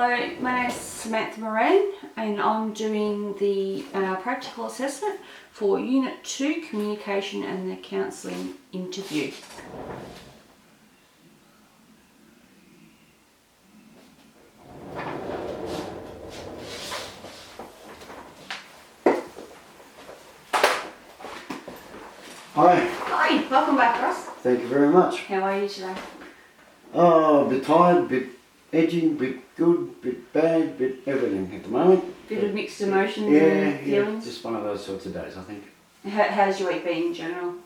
Hello, my name is Samantha Moran and I'm doing the practical assessment for Unit 2, Communication and the Counselling Interview. Hi. Hi, welcome back, Ross. Thank you very much. How are you today? Oh, a bit tired, a bit edgy, a bit good, a bit bad, a bit everything at the moment. Bit of mixed emotions and feelings? Just one of those sorts of days, I think. How's your week been in general?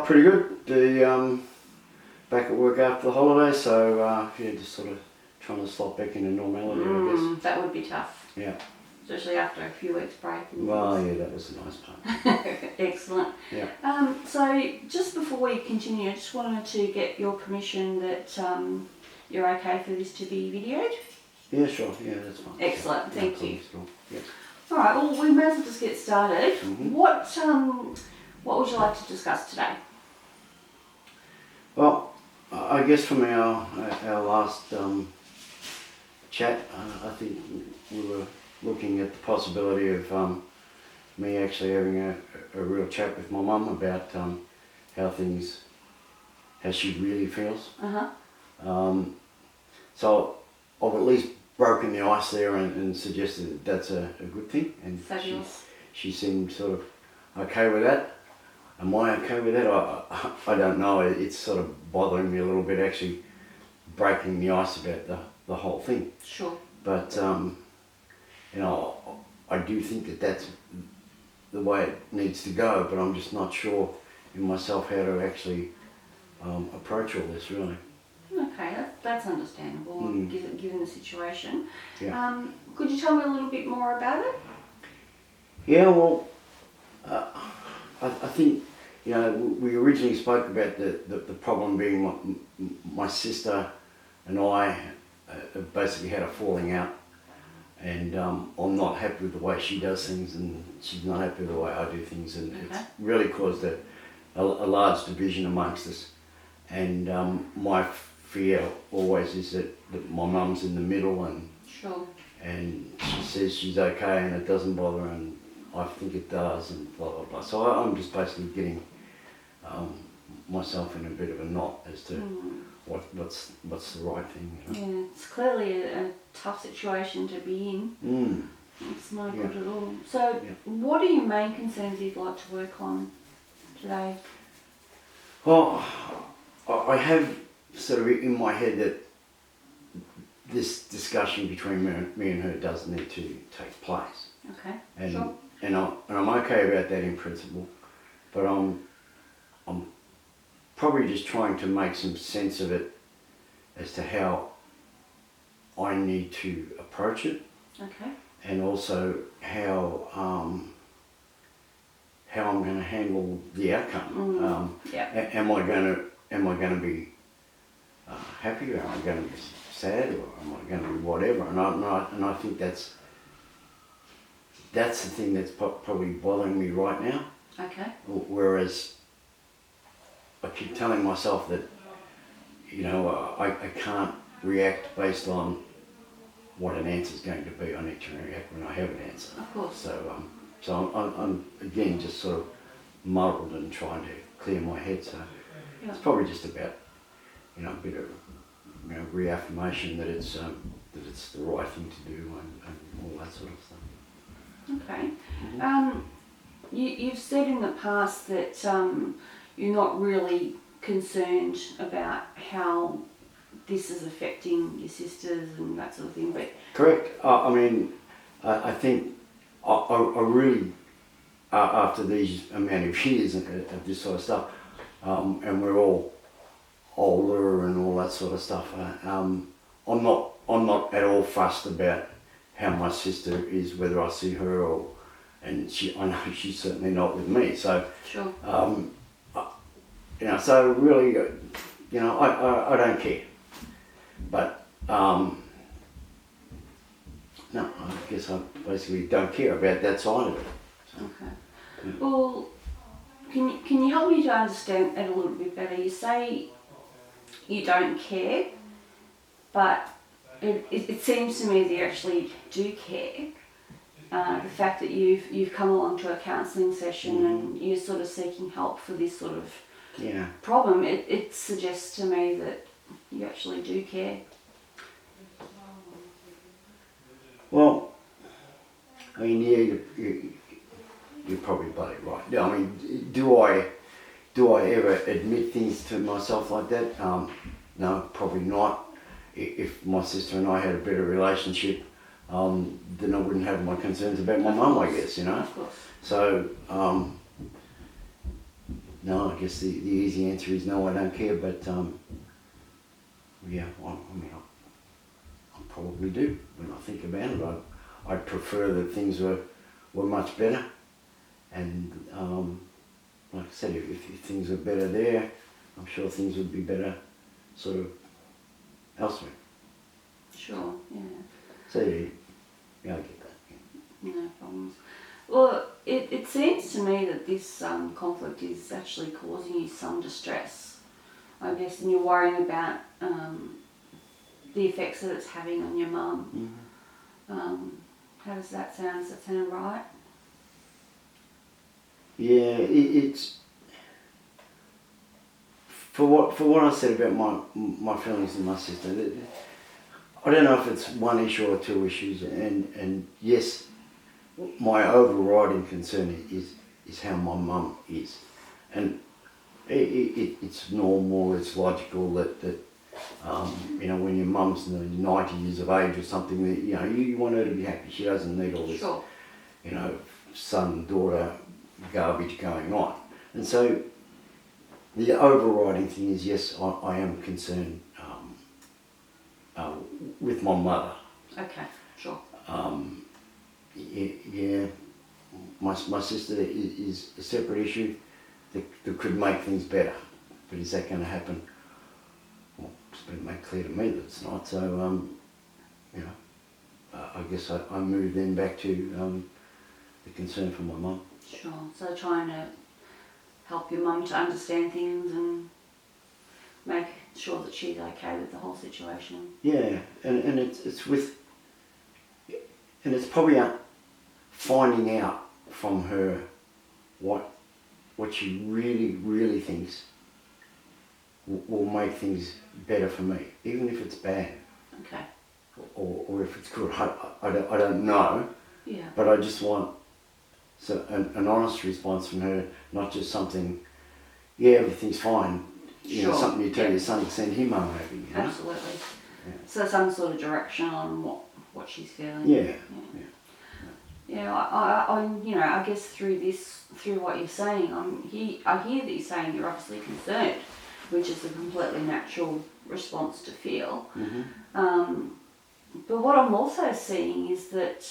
Pretty good. Back at work after the holidays, so just sort of trying to slot back into normality, I guess. That would be tough. Yeah. Especially after a few weeks break. Well, yeah, that was a nice part. Excellent. Yeah. So just before we continue, I just wanted to get your permission that you're okay for this to be videoed. Yeah, sure. Yeah, that's fine. Excellent. Thank you. Yeah. All right. Well, we may as well just get started. Mm-hmm. What would you like to discuss today? Well, I guess from our last chat, I think we were looking at the possibility of me actually having a real chat with my mum about how she really feels. So I've at least broken the ice there and suggested that that's a good thing. And Fabulous. she seemed sort of okay with that. Am I okay with that? I don't know. It's sort of bothering me a little bit, actually breaking the ice about the whole thing. Sure. But I do think that that's the way it needs to go, but I'm just not sure in myself how to actually approach all this, really. Okay, that's understandable, given the situation. Yeah. Could you tell me a little bit more about it? Yeah, well, I think, we originally spoke about the problem being my sister and I basically had a falling out, and I'm not happy with the way she does things, and she's not happy with the way I do things, and it's really caused a large division amongst us. And my fear always is that my mum's in the middle, and Sure. And she says she's okay and it doesn't bother her, and I think it does, and blah blah blah. So I'm just basically getting myself in a bit of a knot as to what's the right thing. Yeah, it's clearly a tough situation to be in. It's not good at all. So, what are your main concerns you'd like to work on today? Well, I have sort of in my head that this discussion between me and her does need to take place. Okay. And sure. and I'm okay about that in principle, but I'm probably just trying to make some sense of it as to how I need to approach it. Okay. And also how I'm going to handle the outcome. Am I going to be happy, or am I going to be sad, or am I going to be whatever? And I think that's the thing that's probably bothering me right now. Okay. Whereas I keep telling myself that I can't react based on what an answer is going to be. I need to react when I have an answer. Of course. So I'm again just sort of muddled and trying to clear my head. So it's probably just about a bit of reaffirmation that it's the right thing to do and all that sort of stuff. Okay. You've said in the past that you're not really concerned about how this is affecting your sisters and that sort of thing, but... Correct. I think I really, after these amount of years of this sort of stuff, and we're all older and all that sort of stuff, I'm not at all fussed about how my sister is, whether I see her and I know she's certainly not with me. So Sure. So really, I don't care. But no, I guess I basically don't care about that side of it. So. Okay. Well, can you help me to understand it a little bit better? You say you don't care, but it seems to me that you actually do care. The fact that you've come along to a counselling session and you're sort of seeking help for this sort of Yeah. problem, it suggests to me that you actually do care. Well, I mean, yeah, you're probably bloody right. Yeah, I mean, do I ever admit things to myself like that? No, probably not. If my sister and I had a better relationship, then I wouldn't have my concerns about my mum, I guess, you know. Of course. So, no, I guess the easy answer is no, I don't care. But yeah, I mean, I probably do when I think about it. I'd prefer that things were much better, and like I said, if things were better there, I'm sure things would be better sort of elsewhere. Sure, yeah. So yeah, I get that. Yeah. No problems. Well, it seems to me that this conflict is actually causing you some distress, I guess, and you're worrying about the effects that it's having on your mum. How does that sound? Does that sound right? Yeah, it's for what I said about my feelings and my sister. I don't know if it's one issue or two issues, and yes, my overriding concern is how my mum is, and it's normal, it's logical that you know, when your mum's 90 years of age or something, that you know you want her to be happy. She doesn't need all this, Sure. you know, son daughter garbage going on, and so the overriding thing is yes, I am concerned with my mother. Okay, sure. Yeah, my sister is a separate issue that could make things better, but is that going to happen? Well, it's been made clear to me that it's not. So you know, I guess I move then back to the concern for my mum. Sure. So trying to help your mum to understand things and make sure that she's okay with the whole situation. Yeah, and it's with, and it's probably finding out from her what she really thinks will make things better for me, even if it's bad. Okay. Or if it's good. I don't know, Yeah. but I just want an honest response from her, not just something, yeah, everything's fine. You know, Sure. something you tell Yeah. your son to send him home maybe, you know? Absolutely. Yeah. So some sort of direction on what she's feeling. Yeah. Yeah, I you know, I guess through what you're saying, I hear that you're saying you're obviously concerned, which is a completely natural response to feel. But what I'm also seeing is that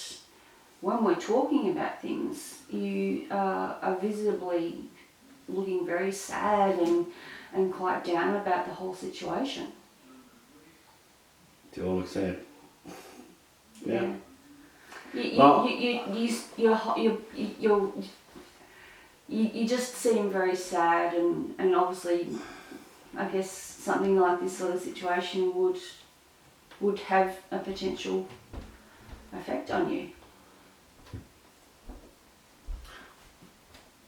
when we're talking about things, you are visibly looking very sad and quite down about the whole situation. Do you all look sad? Yeah. Well- You just seem very sad, and obviously, I guess something like this sort of situation would have a potential effect on you.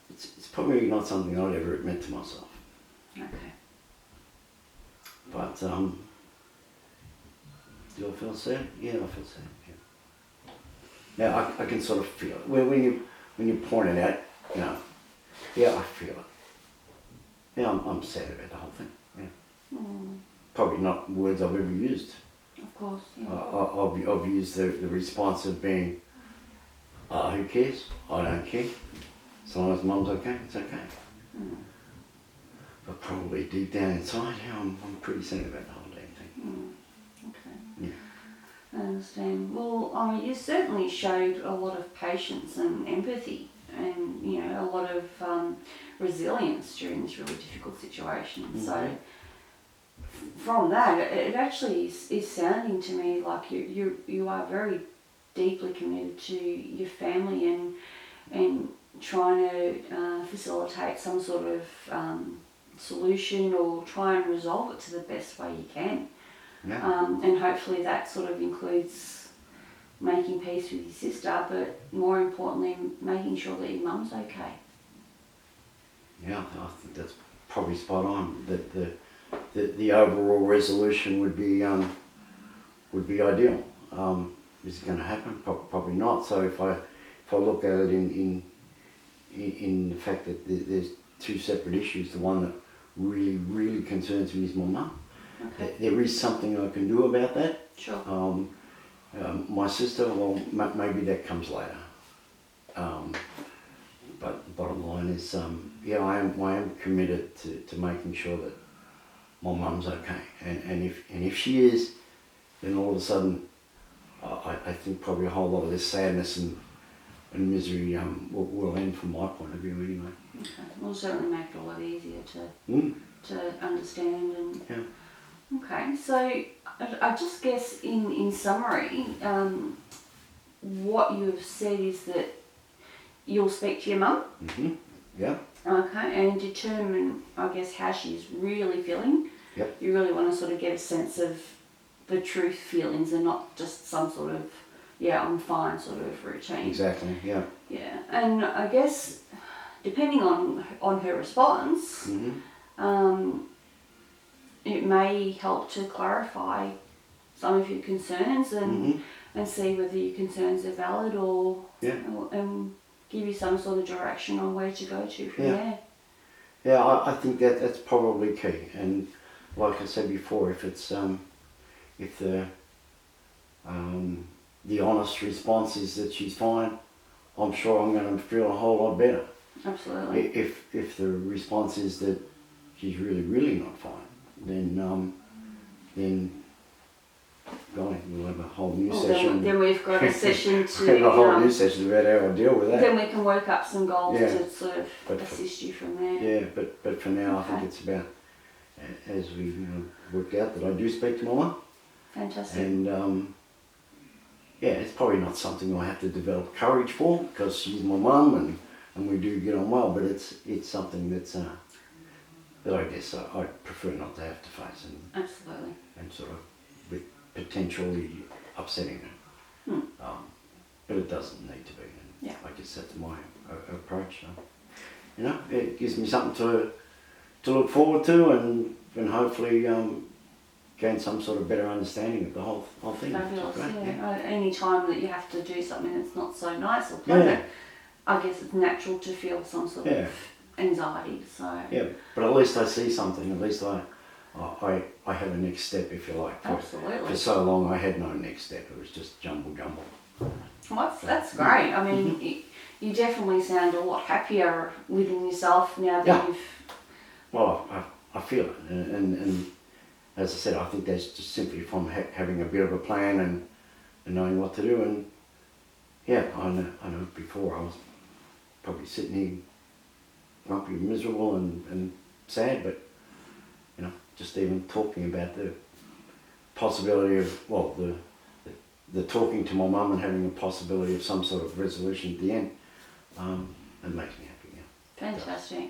It's probably not something I'd ever admit to myself. Okay. But do I feel sad? Yeah, I feel sad. Yeah. Now I can sort of feel it when you point it out. You know, yeah, I feel it. Yeah, I'm sad about the whole thing. Yeah. Probably not words I've ever used. Of course. Yeah. I've used the response of being, who cares? I don't care. As long as mum's okay, it's okay. But probably deep down inside, yeah, I'm pretty sad about the whole damn thing. Okay. Yeah. I understand. Well, I mean, you certainly showed a lot of patience and empathy, and you know, a lot of resilience during this really difficult situation. So, from that, it actually is sounding to me like you are very deeply committed to your family and trying to facilitate some sort of solution or try and resolve it to the best way you can. Yeah. And hopefully that sort of includes making peace with your sister, but more importantly, making sure that your mum's okay. Yeah, I think that's probably spot on. That the overall resolution would be ideal. Is it going to happen? Probably not. So if I look at it in the fact that there's two separate issues, the one that really concerns me is my mum. Okay. There is something I can do about that. Sure. My sister, well, maybe that comes later. But the bottom line is, I am committed to making sure that my mum's okay. And if she is, then all of a sudden, I think probably a whole lot of this sadness and misery will end from my point of view anyway. Okay. Will certainly make it a lot easier to understand and. Yeah. Okay, so I just guess in summary, what you've said is that you'll speak to your mum, Yeah. okay, and determine, I guess, how she's really feeling. Yep. You really want to sort of get a sense of the truth feelings and not just some sort of, I'm fine sort of routine. Exactly. Yeah. Yeah, and I guess depending on her response, it may help to clarify some of your concerns and see whether your concerns are valid or and give you some sort of direction on where to go to from there. Yeah, I think that's probably key. And like I said before, if it's if the honest response is that she's fine, I'm sure I'm going to feel a whole lot better. Absolutely. If the response is that she's really not fine, then golly, we'll have a whole new session. Then we've got a session to have a whole new session about how I deal with that. Then we can work up some goals to sort of assist you from there. Yeah, but for now, I think it's about, as we worked out, that I do speak to my mum. Fantastic. And it's probably not something I have to develop courage for because she's my mum and we do get on well. But it's something that's that I guess I prefer not to have to face Absolutely. and sort of with potentially upsetting her. But it doesn't need to be. And I guess that's my approach. It gives me something to look forward to and hopefully gain some sort of better understanding of the whole thing. Fabulous. Any time that you have to do something that's not so nice or pleasant, I guess it's natural to feel some sort of anxiety. So but at least I see something. At least I have a next step, if you like. Absolutely. For so long I had no next step. It was just jumble. Well, that's great. I mean, you definitely sound a lot happier within yourself now that you've. Well, I feel it, and as I said, I think that's just simply from having a bit of a plan and knowing what to do. And I know before I was probably sitting here grumpy, miserable, and sad, but just even talking about the possibility of the talking to my mum and having a possibility of some sort of resolution at the end, it makes me happy. Fantastic.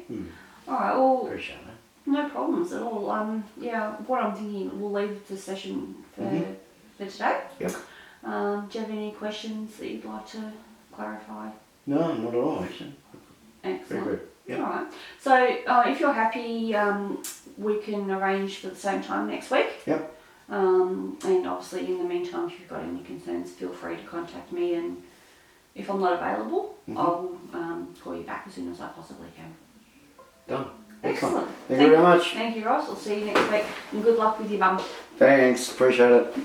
All right. Well, Appreciate that. no problems at all. What I'm thinking, we'll leave the session for today. Yep. Do you have any questions that you'd like to clarify? No, not at all, actually. Excellent. Very good. Yep. All right. So if you're happy, we can arrange for the same time next week. Yep. And obviously, in the meantime, if you've got any concerns, feel free to contact me. And if I'm not available, I'll call you back as soon as I possibly can. Done. Excellent. Thank you very much. Thank you, Ross. I'll see you next week. And good luck with your mum. Thanks. Appreciate it.